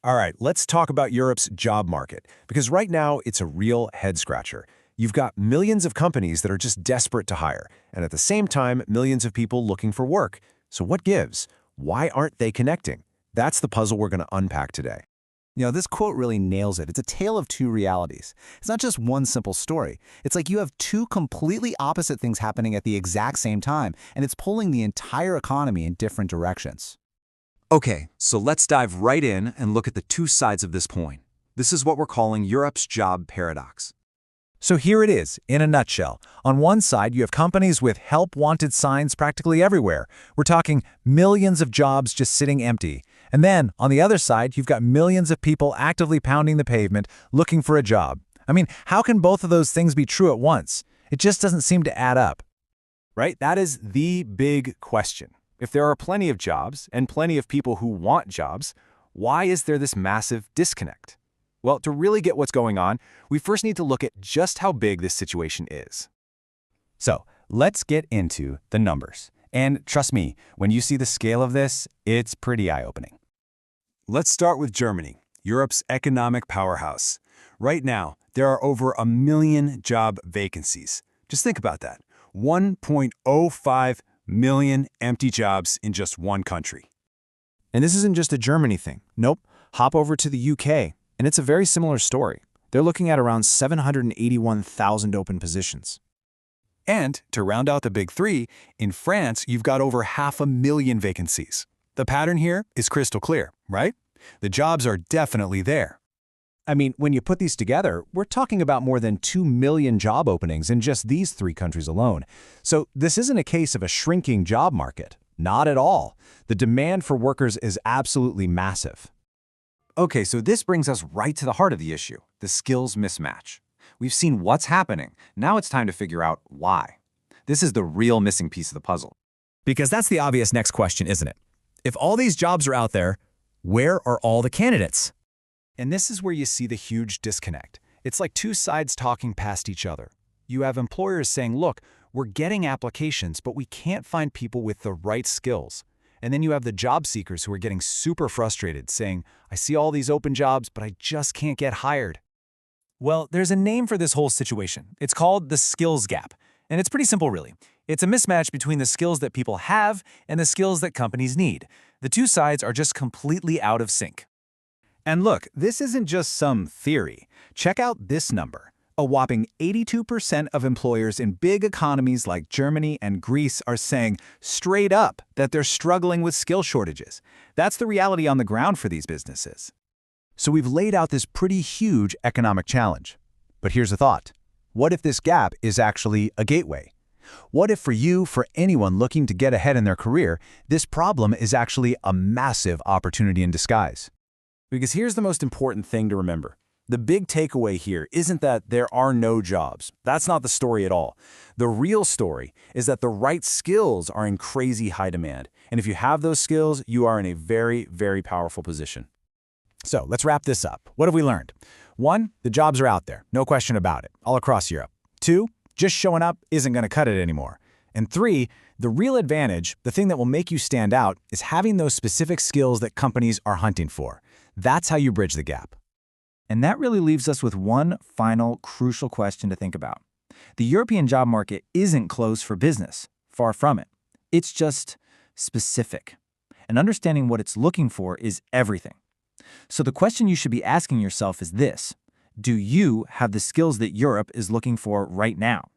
All right, let's talk about Europe's job market, because right now it's a real head-scratcher. You've got millions of companies that are just desperate to hire, and at the same time, millions of people looking for work. So what gives? Why aren't they connecting? That's the puzzle we're going to unpack today. This quote really nails it. It's a tale of two realities. It's not just one simple story. It's like you have two completely opposite things happening at the exact same time, and it's pulling the entire economy in different directions. Okay, so let's dive right in and look at the two sides of this coin. This is what we're calling Europe's job paradox. So here it is, in a nutshell. On one side, you have companies with help-wanted signs practically everywhere. We're talking millions of jobs just sitting empty. And then, on the other side, you've got millions of people actively pounding the pavement, looking for a job. I mean, how can both of those things be true at once? It just doesn't seem to add up. Right? That is the big question. If there are plenty of jobs and plenty of people who want jobs, why is there this massive disconnect? Well, to really get what's going on, we first need to look at just how big this situation is. So, let's get into the numbers. And trust me, when you see the scale of this, it's pretty eye-opening. Let's start with Germany, Europe's economic powerhouse. Right now, there are over 1 million job vacancies. Just think about that. 1.05 million empty jobs in just one country. And this isn't just a Germany thing. Nope. Hop over to the UK, and it's a very similar story. They're looking at around 781,000 open positions. And to round out the big three, in France, you've got over 500,000 vacancies. The pattern here is crystal clear, right? The jobs are definitely there. I mean, when you put these together, we're talking about more than 2 million job openings in just these three countries alone. So this isn't a case of a shrinking job market. Not at all. The demand for workers is absolutely massive. Okay, so this brings us right to the heart of the issue, the skills mismatch. We've seen what's happening. Now it's time to figure out why. This is the real missing piece of the puzzle. Because that's the obvious next question, isn't it? If all these jobs are out there, where are all the candidates? And this is where you see the huge disconnect. It's like two sides talking past each other. You have employers saying, look, we're getting applications, but we can't find people with the right skills. And then you have the job seekers who are getting super frustrated, saying, I see all these open jobs, but I just can't get hired. Well, there's a name for this whole situation. It's called the skills gap. And it's pretty simple, really. It's a mismatch between the skills that people have and the skills that companies need. The two sides are just completely out of sync. And look, this isn't just some theory. Check out this number. A whopping 82% of employers in big economies like Germany and Greece are saying straight up that they're struggling with skill shortages. That's the reality on the ground for these businesses. So we've laid out this pretty huge economic challenge. But here's a thought. What if this gap is actually a gateway? What if for you, for anyone looking to get ahead in their career, this problem is actually a massive opportunity in disguise? Because here's the most important thing to remember. The big takeaway here isn't that there are no jobs. That's not the story at all. The real story is that the right skills are in crazy high demand. And if you have those skills, you are in a very, very powerful position. So let's wrap this up. What have we learned? 1, the jobs are out there, no question about it, all across Europe. 2, just showing up isn't going to cut it anymore. And 3, the real advantage, the thing that will make you stand out, is having those specific skills that companies are hunting for. That's how you bridge the gap. And that really leaves us with one final crucial question to think about. The European job market isn't closed for business. Far from it. It's just specific. And understanding what it's looking for is everything. So the question you should be asking yourself is this: do you have the skills that Europe is looking for right now?